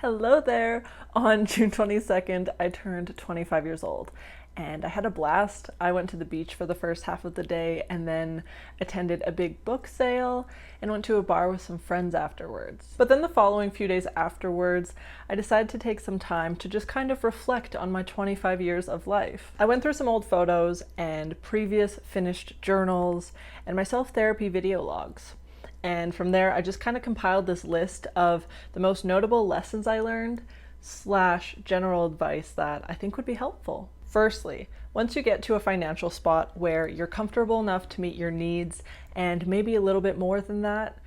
Hello there! On June 22nd, I turned 25 years old and I had a blast. I went to the beach for the first half of the day and then attended a big book sale and went to a bar with some friends afterwards. But then the following few days afterwards, I decided to take some time to just kind of reflect on my 25 years of life. I went through some old photos and previous finished journals and my self-therapy video logs. And from there, I just kind of compiled this list of the most notable lessons I learned / general advice that I think would be helpful. Firstly, once you get to a financial spot where you're comfortable enough to meet your needs and maybe a little bit more than that,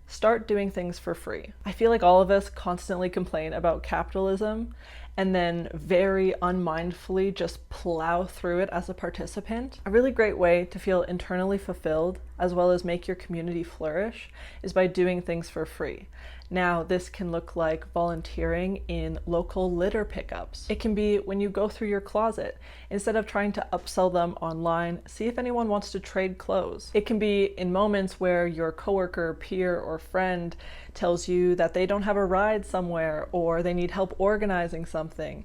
start doing things for free. I feel like all of us constantly complain about capitalism and then very unmindfully just plow through it as a participant. A really great way to feel internally fulfilled as well as make your community flourish is by doing things for free. Now, this can look like volunteering in local litter pickups. It can be when you go through your closet. Instead of trying to upsell them online, see if anyone wants to trade clothes. It can be in moments where your coworker, peer, or friend tells you that they don't have a ride somewhere or they need help organizing something.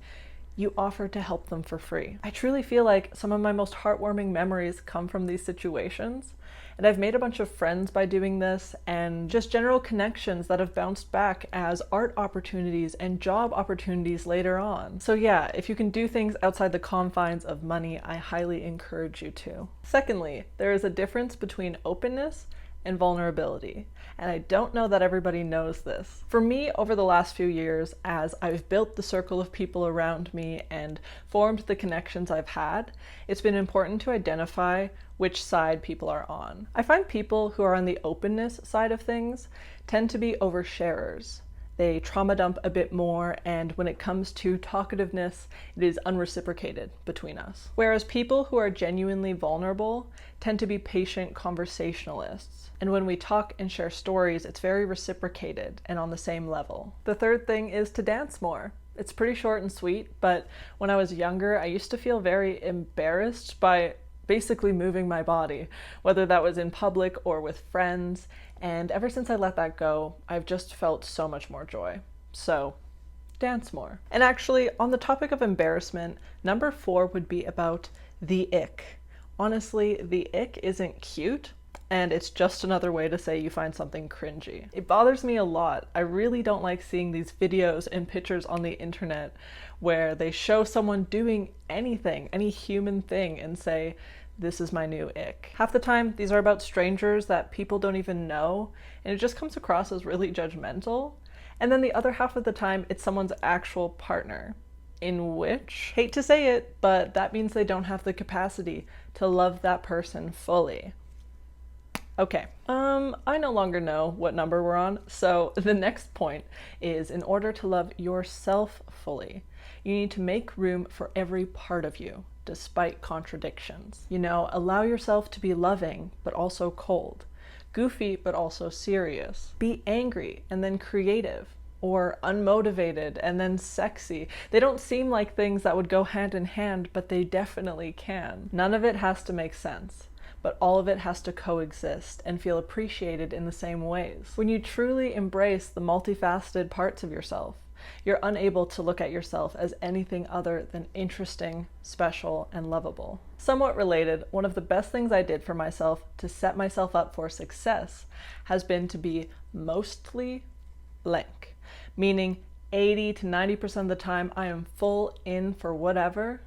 You offer to help them for free. I truly feel like some of my most heartwarming memories come from these situations. And I've made a bunch of friends by doing this and just general connections that have bounced back as art opportunities and job opportunities later on. So yeah, if you can do things outside the confines of money, I highly encourage you to. Secondly, there is a difference between openness and vulnerability. And I don't know that everybody knows this. For me, over the last few years, as I've built the circle of people around me and formed the connections I've had, it's been important to identify which side people are on. I find people who are on the openness side of things tend to be oversharers. They trauma dump a bit more, and when it comes to talkativeness, it is unreciprocated between us. Whereas people who are genuinely vulnerable tend to be patient conversationalists. And when we talk and share stories, it's very reciprocated and on the same level. The third thing is to dance more. It's pretty short and sweet, but when I was younger, I used to feel very embarrassed by basically moving my body, whether that was in public or with friends. And ever since I let that go, I've just felt so much more joy. So dance more. And actually, on the topic of embarrassment, number 4 would be about the ick. Honestly, the ick isn't cute, and it's just another way to say you find something cringy. It bothers me a lot. I really don't like seeing these videos and pictures on the internet where they show someone doing anything, any human thing, and say, this is my new ick. Half the time, these are about strangers that people don't even know, and it just comes across as really judgmental. And then the other half of the time, it's someone's actual partner, in which, hate to say it, but that means they don't have the capacity to love that person fully. Okay, I no longer know what number we're on, so the next point is, in order to love yourself fully, you need to make room for every part of you, despite contradictions. You know, allow yourself to be loving, but also cold, goofy, but also serious. Be angry and then creative, or unmotivated and then sexy. They don't seem like things that would go hand in hand, but they definitely can. None of it has to make sense, but all of it has to coexist and feel appreciated in the same ways. When you truly embrace the multifaceted parts of yourself, you're unable to look at yourself as anything other than interesting, special, and lovable. Somewhat related, one of the best things I did for myself to set myself up for success has been to be mostly blank, meaning 80 to 90% of the time I am full in for whatever,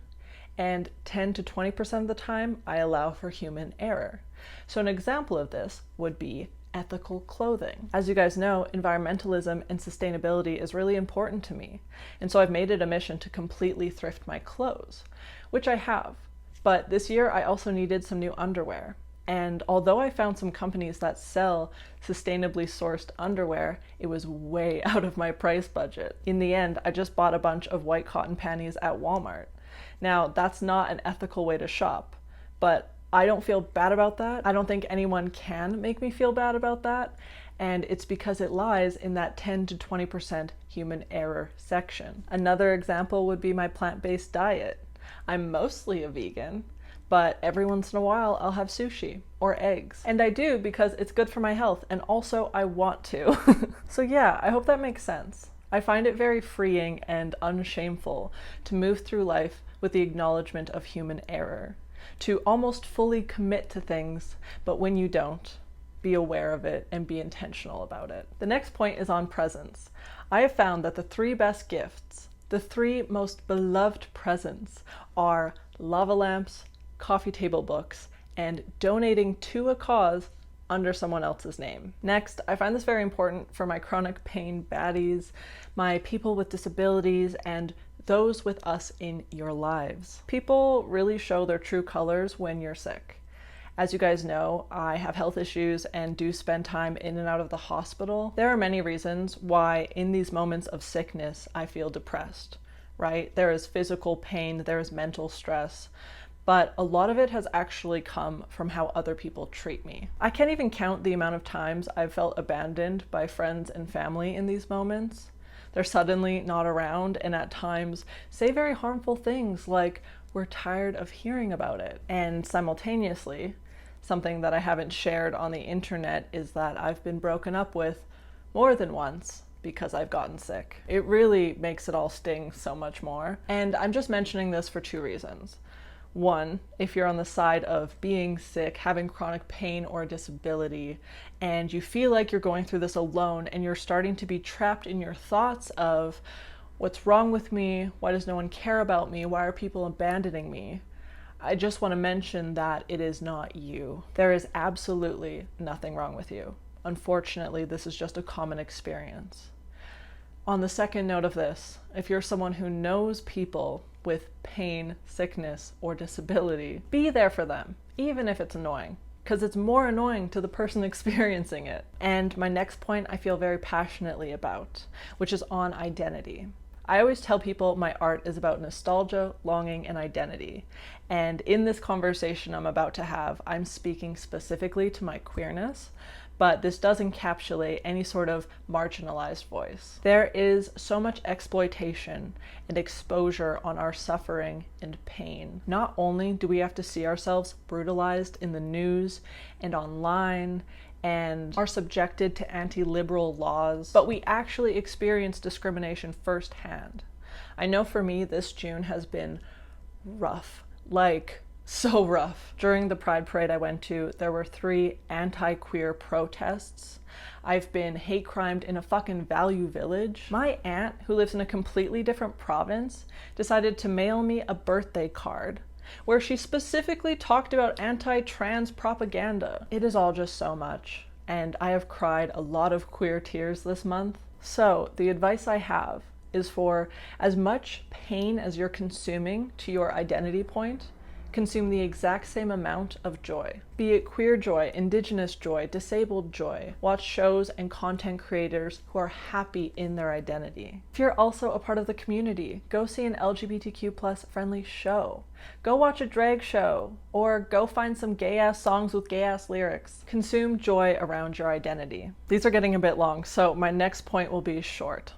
and 10 to 20% of the time I allow for human error. So an example of this would be ethical clothing. As you guys know, environmentalism and sustainability is really important to me, and so I've made it a mission to completely thrift my clothes, which I have. But this year I also needed some new underwear, and although I found some companies that sell sustainably sourced underwear, it was way out of my price budget. In the end, I just bought a bunch of white cotton panties at Walmart. Now, that's not an ethical way to shop, but I don't feel bad about that. I don't think anyone can make me feel bad about that, and it's because it lies in that 10 to 20% human error section. Another example would be my plant-based diet. I'm mostly a vegan, but every once in a while I'll have sushi or eggs. And I do because it's good for my health, and also I want to. So yeah, I hope that makes sense. I find it very freeing and unshameful to move through life with the acknowledgement of human error, to almost fully commit to things, but when you don't, be aware of it and be intentional about it. The next point is on presents. I have found that the 3 best gifts, the 3 most beloved presents, are lava lamps, coffee table books, and donating to a cause under someone else's name. Next, I find this very important for my chronic pain baddies, my people with disabilities, and those with us in your lives. People really show their true colors when you're sick. As you guys know, I have health issues and do spend time in and out of the hospital. There are many reasons why in these moments of sickness I feel depressed, right? There is physical pain, there is mental stress, but a lot of it has actually come from how other people treat me. I can't even count the amount of times I've felt abandoned by friends and family in these moments. They're suddenly not around and at times say very harmful things like, "We're tired of hearing about it." And simultaneously, something that I haven't shared on the internet is that I've been broken up with more than once because I've gotten sick. It really makes it all sting so much more. And I'm just mentioning this for 2 reasons. One, if you're on the side of being sick, having chronic pain or disability, and you feel like you're going through this alone and you're starting to be trapped in your thoughts of, what's wrong with me? Why does no one care about me? Why are people abandoning me? I just want to mention that it is not you. There is absolutely nothing wrong with you. Unfortunately, this is just a common experience. On the second note of this, if you're someone who knows people with pain, sickness, or disability, be there for them, even if it's annoying, because it's more annoying to the person experiencing it. And my next point I feel very passionately about, which is on identity. I always tell people my art is about nostalgia, longing, and identity. And in this conversation I'm about to have, I'm speaking specifically to my queerness, but this does encapsulate any sort of marginalized voice. There is so much exploitation and exposure on our suffering and pain. Not only do we have to see ourselves brutalized in the news and online and are subjected to anti-liberal laws, but we actually experience discrimination firsthand. I know for me, this June has been rough, like so rough. During the Pride Parade I went to, there were 3 anti-queer protests. I've been hate crimed in a fucking value village. My aunt, who lives in a completely different province, decided to mail me a birthday card where she specifically talked about anti-trans propaganda. It is all just so much, and I have cried a lot of queer tears this month. So the advice I have is for as much pain as you're consuming to your identity point, consume the exact same amount of joy. Be it queer joy, indigenous joy, disabled joy. Watch shows and content creators who are happy in their identity. If you're also a part of the community, go see an LGBTQ+ friendly show. Go watch a drag show, or go find some gay-ass songs with gay-ass lyrics. Consume joy around your identity. These are getting a bit long, so my next point will be short.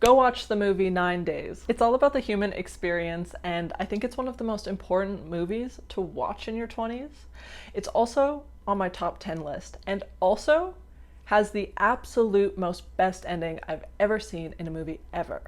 Go watch the movie 9 Days. It's all about the human experience, and I think it's one of the most important movies to watch in your 20s. It's also on my top 10 list, and also has the absolute most best ending I've ever seen in a movie ever.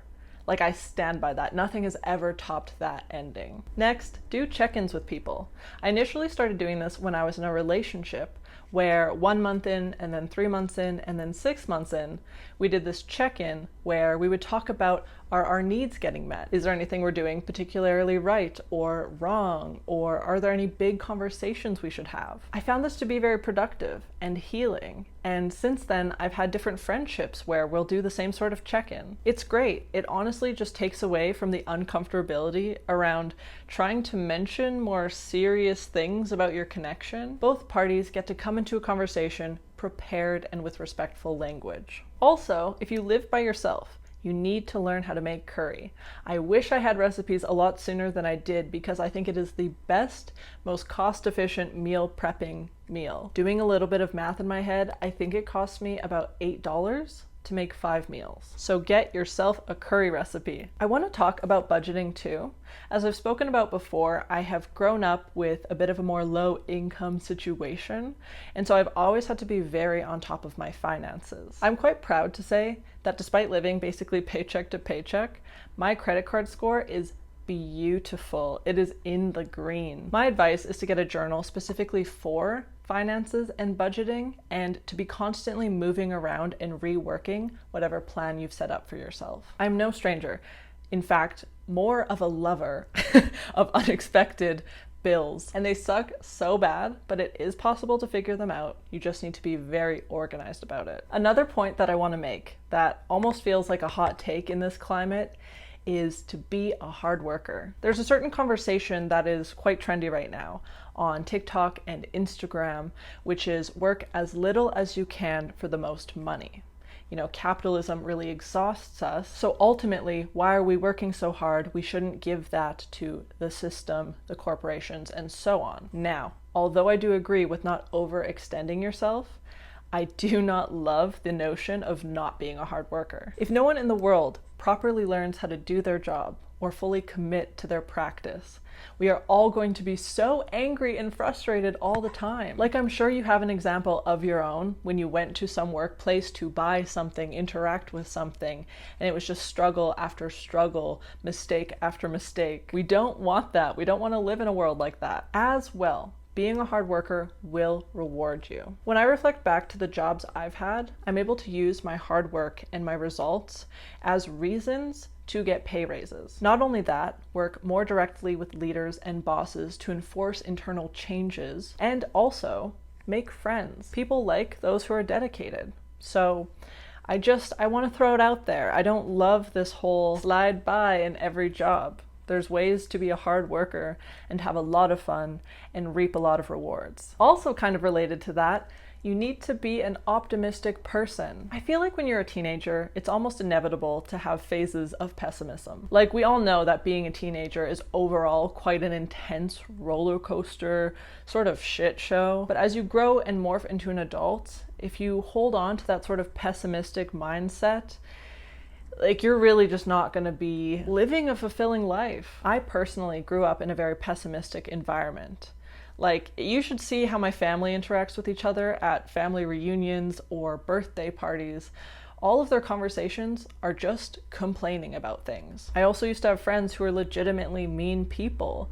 Like, I stand by that. Nothing has ever topped that ending. Next, do check-ins with people. I initially started doing this when I was in a relationship where 1 month in, and then 3 months in, and then 6 months in, we did this check-in where we would talk about, are our needs getting met? Is there anything we're doing particularly right or wrong? Or are there any big conversations we should have? I found this to be very productive and healing. And since then, I've had different friendships where we'll do the same sort of check-in. It's great. It honestly just takes away from the uncomfortability around trying to mention more serious things about your connection. Both parties get to come into a conversation prepared and with respectful language. Also, if you live by yourself, you need to learn how to make curry. I wish I had recipes a lot sooner than I did because I think it is the best, most cost-efficient meal prepping meal. Doing a little bit of math in my head, I think it cost me about $8 to make 5 meals. So get yourself a curry recipe. I want to talk about budgeting too. As I've spoken about before, I have grown up with a bit of a more low income situation, and so I've always had to be very on top of my finances. I'm quite proud to say that despite living basically paycheck to paycheck, my credit card score is beautiful. It is in the green. My advice is to get a journal specifically for finances and budgeting, and to be constantly moving around and reworking whatever plan you've set up for yourself. I'm no stranger. In fact, more of a lover of unexpected bills. And they suck so bad, but it is possible to figure them out. You just need to be very organized about it. Another point that I want to make that almost feels like a hot take in this climate is to be a hard worker. There's a certain conversation that is quite trendy right now on TikTok and Instagram, which is work as little as you can for the most money. You know, capitalism really exhausts us. So ultimately, why are we working so hard? We shouldn't give that to the system, the corporations, and so on. Now, although I do agree with not overextending yourself, I do not love the notion of not being a hard worker. If no one in the world properly learns how to do their job or fully commit to their practice, we are all going to be so angry and frustrated all the time. Like, I'm sure you have an example of your own when you went to some workplace to buy something, interact with something, and it was just struggle after struggle, mistake after mistake. We don't want that. We don't want to live in a world like that. As well, being a hard worker will reward you. When I reflect back to the jobs I've had, I'm able to use my hard work and my results as reasons to get pay raises. Not only that, work more directly with leaders and bosses to enforce internal changes, and also make friends. People like those who are dedicated. So I want to throw it out there. I don't love this whole slide by in every job. There's ways to be a hard worker and have a lot of fun and reap a lot of rewards. Also kind of related to that, you need to be an optimistic person. I feel like when you're a teenager, it's almost inevitable to have phases of pessimism. Like, we all know that being a teenager is overall quite an intense roller coaster sort of shit show. But as you grow and morph into an adult, if you hold on to that sort of pessimistic mindset, like, you're really just not going to be living a fulfilling life. I personally grew up in a very pessimistic environment. Like, you should see how my family interacts with each other at family reunions or birthday parties. All of their conversations are just complaining about things. I also used to have friends who were legitimately mean people.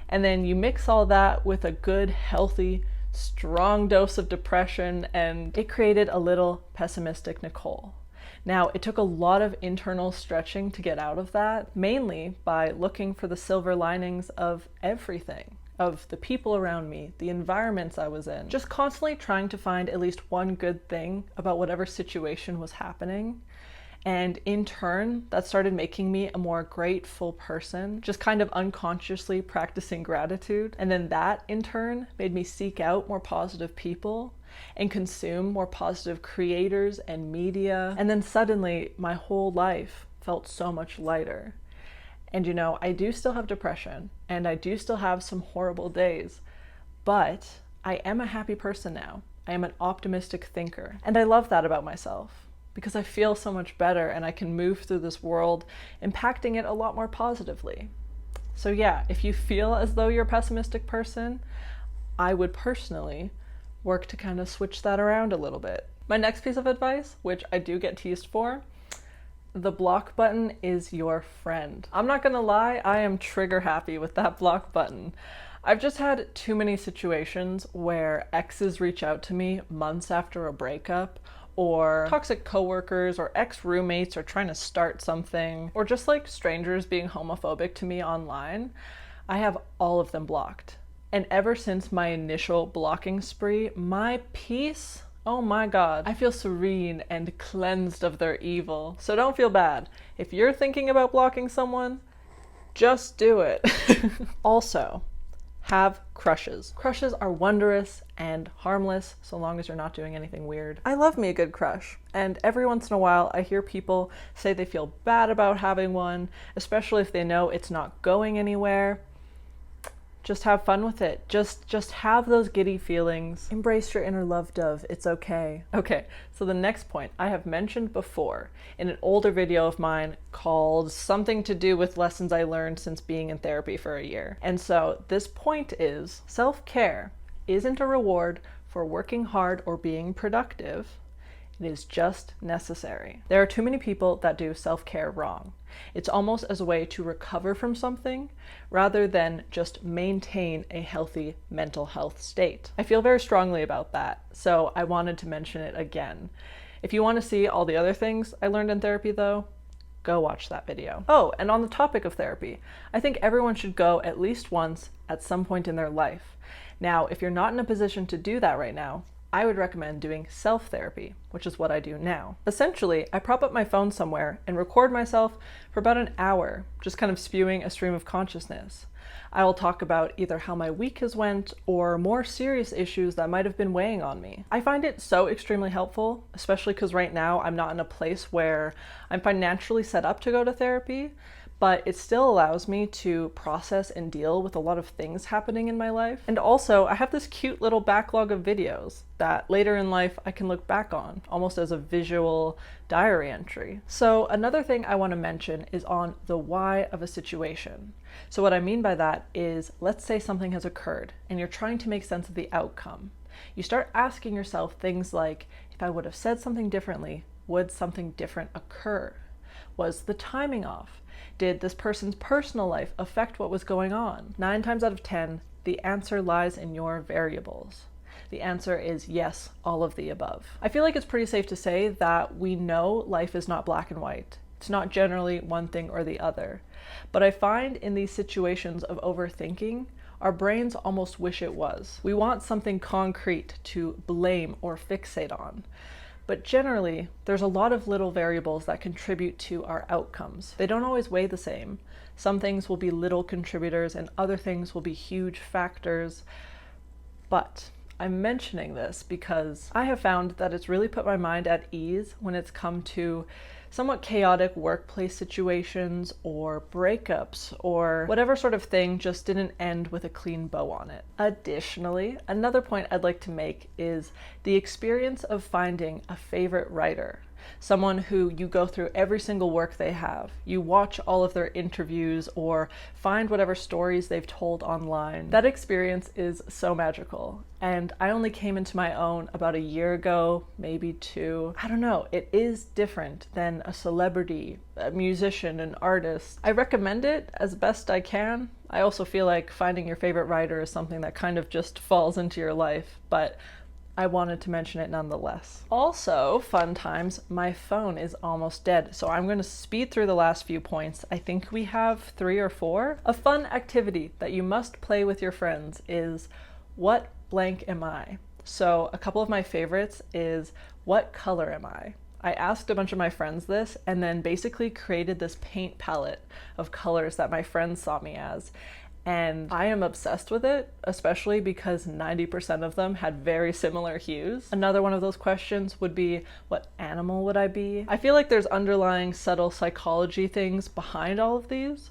And then you mix all that with a good, healthy, strong dose of depression, and it created a little pessimistic Nicole. Now, it took a lot of internal stretching to get out of that, mainly by looking for the silver linings of everything, of the people around me, the environments I was in, just constantly trying to find at least one good thing about whatever situation was happening. And in turn, that started making me a more grateful person, just kind of unconsciously practicing gratitude. And then that, in turn, made me seek out more positive people and consume more positive creators and media. And then suddenly, my whole life felt so much lighter. And you know, I do still have depression, and I do still have some horrible days, but I am a happy person now. I am an optimistic thinker, and I love that about myself, because I feel so much better and I can move through this world impacting it a lot more positively. So yeah, if you feel as though you're a pessimistic person, I would personally work to kind of switch that around a little bit. My next piece of advice, which I do get teased for, the block button is your friend. I'm not gonna lie, I am trigger happy with that block button. I've just had too many situations where exes reach out to me months after a breakup, or toxic coworkers or ex-roommates are trying to start something, or just like strangers being homophobic to me online. I have all of them blocked. And ever since my initial blocking spree, my peace, oh my God, I feel serene and cleansed of their evil. So don't feel bad. If you're thinking about blocking someone, just do it. Also, have crushes. Crushes are wondrous and harmless so long as you're not doing anything weird. I love me a good crush, and every once in a while I hear people say they feel bad about having one, especially if they know it's not going anywhere. Just have fun with it. Just have those giddy feelings. Embrace your inner love dove. It's okay. Okay, so the next point I have mentioned before in an older video of mine called something to do with lessons I learned since being in therapy for a year. And so this point is self-care isn't a reward for working hard or being productive. It is just necessary. There are too many people that do self-care wrong. It's almost as a way to recover from something rather than just maintain a healthy mental health state. I feel very strongly about that, so I wanted to mention it again. If you want to see all the other things I learned in therapy though, go watch that video. Oh, and on the topic of therapy, I think everyone should go at least once at some point in their life. Now, if you're not in a position to do that right now, I would recommend doing self-therapy, which is what I do now. Essentially, I prop up my phone somewhere and record myself for about an hour, just kind of spewing a stream of consciousness. I will talk about either how my week has went or more serious issues that might have been weighing on me. I find it so extremely helpful, especially because right now I'm not in a place where I'm financially set up to go to therapy, but it still allows me to process and deal with a lot of things happening in my life. And also, I have this cute little backlog of videos that later in life I can look back on, almost as a visual diary entry. So another thing I want to mention is on the why of a situation. So what I mean by that is, let's say something has occurred and you're trying to make sense of the outcome. You start asking yourself things like, if I would have said something differently, would something different occur? Was the timing off? Did this person's personal life affect what was going on? 9 times out of 10, the answer lies in your variables. The answer is yes, all of the above. I feel like it's pretty safe to say that we know life is not black and white. It's not generally one thing or the other. But I find in these situations of overthinking, our brains almost wish it was. We want something concrete to blame or fixate on. But generally, there's a lot of little variables that contribute to our outcomes. They don't always weigh the same. Some things will be little contributors and other things will be huge factors. But I'm mentioning this because I have found that it's really put my mind at ease when it's come to somewhat chaotic workplace situations or breakups or whatever sort of thing just didn't end with a clean bow on it. Additionally, another point I'd like to make is the experience of finding a favorite writer. Someone who you go through every single work they have. You watch all of their interviews or find whatever stories they've told online. That experience is so magical. And I only came into my own about a year ago, maybe 2. I don't know, it is different than a celebrity, a musician, an artist. I recommend it as best I can. I also feel like finding your favorite writer is something that kind of just falls into your life, but I wanted to mention it nonetheless. Also, fun times, my phone is almost dead, so I'm going to speed through the last few points. I think we have 3 or 4. A fun activity that you must play with your friends is what blank am I? So a couple of my favorites is what color am I? I asked a bunch of my friends this and then basically created this paint palette of colors that my friends saw me as. And I am obsessed with it, especially because 90% of them had very similar hues. Another one of those questions would be, what animal would I be? I feel like there's underlying subtle psychology things behind all of these.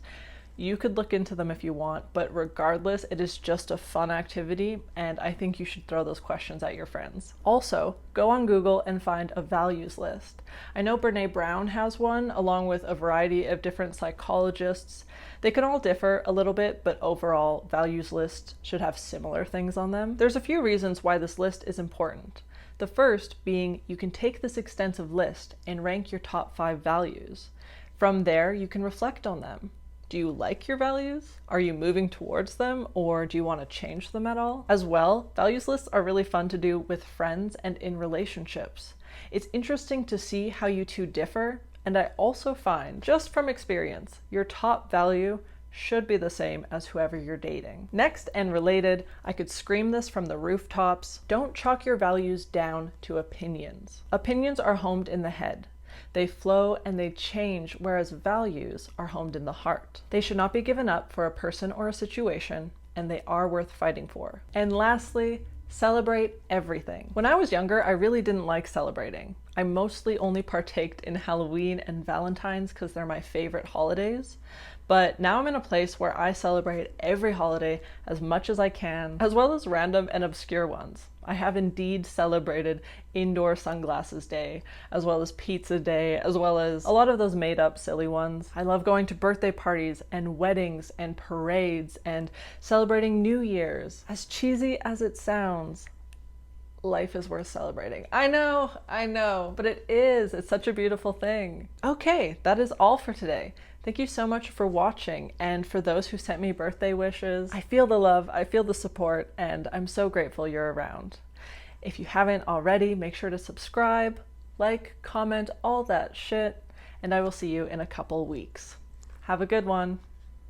You could look into them if you want, but regardless, it is just a fun activity, and I think you should throw those questions at your friends. Also, go on Google and find a values list. I know Brené Brown has one, along with a variety of different psychologists. They can all differ a little bit, but overall, values lists should have similar things on them. There's a few reasons why this list is important. The first being you can take this extensive list and rank your top 5 values. From there, you can reflect on them. Do you like your values? Are you moving towards them, or do you want to change them at all? As well, values lists are really fun to do with friends and in relationships. It's interesting to see how you two differ, and I also find, just from experience, your top value should be the same as whoever you're dating. Next, and related, I could scream this from the rooftops, don't chalk your values down to opinions. Opinions are homed in the head. They flow and they change, whereas values are homed in the heart. They should not be given up for a person or a situation, and they are worth fighting for. And lastly, Celebrate everything. When I was younger, I really didn't like celebrating. I mostly only partaked in Halloween and Valentine's because they're my favorite holidays. But now I'm in a place where I celebrate every holiday as much as I can, as well as random and obscure ones. I have indeed celebrated Indoor Sunglasses Day, as well as Pizza Day, as well as a lot of those made up silly ones. I love going to birthday parties and weddings and parades and celebrating New Year's. As cheesy as it sounds, life is worth celebrating. I know, but it is. It's such a beautiful thing. Okay, that is all for today. Thank you so much for watching, and for those who sent me birthday wishes. I feel the love, I feel the support, and I'm so grateful you're around. If you haven't already, make sure to subscribe, like, comment, all that shit, and I will see you in a couple weeks. Have a good one.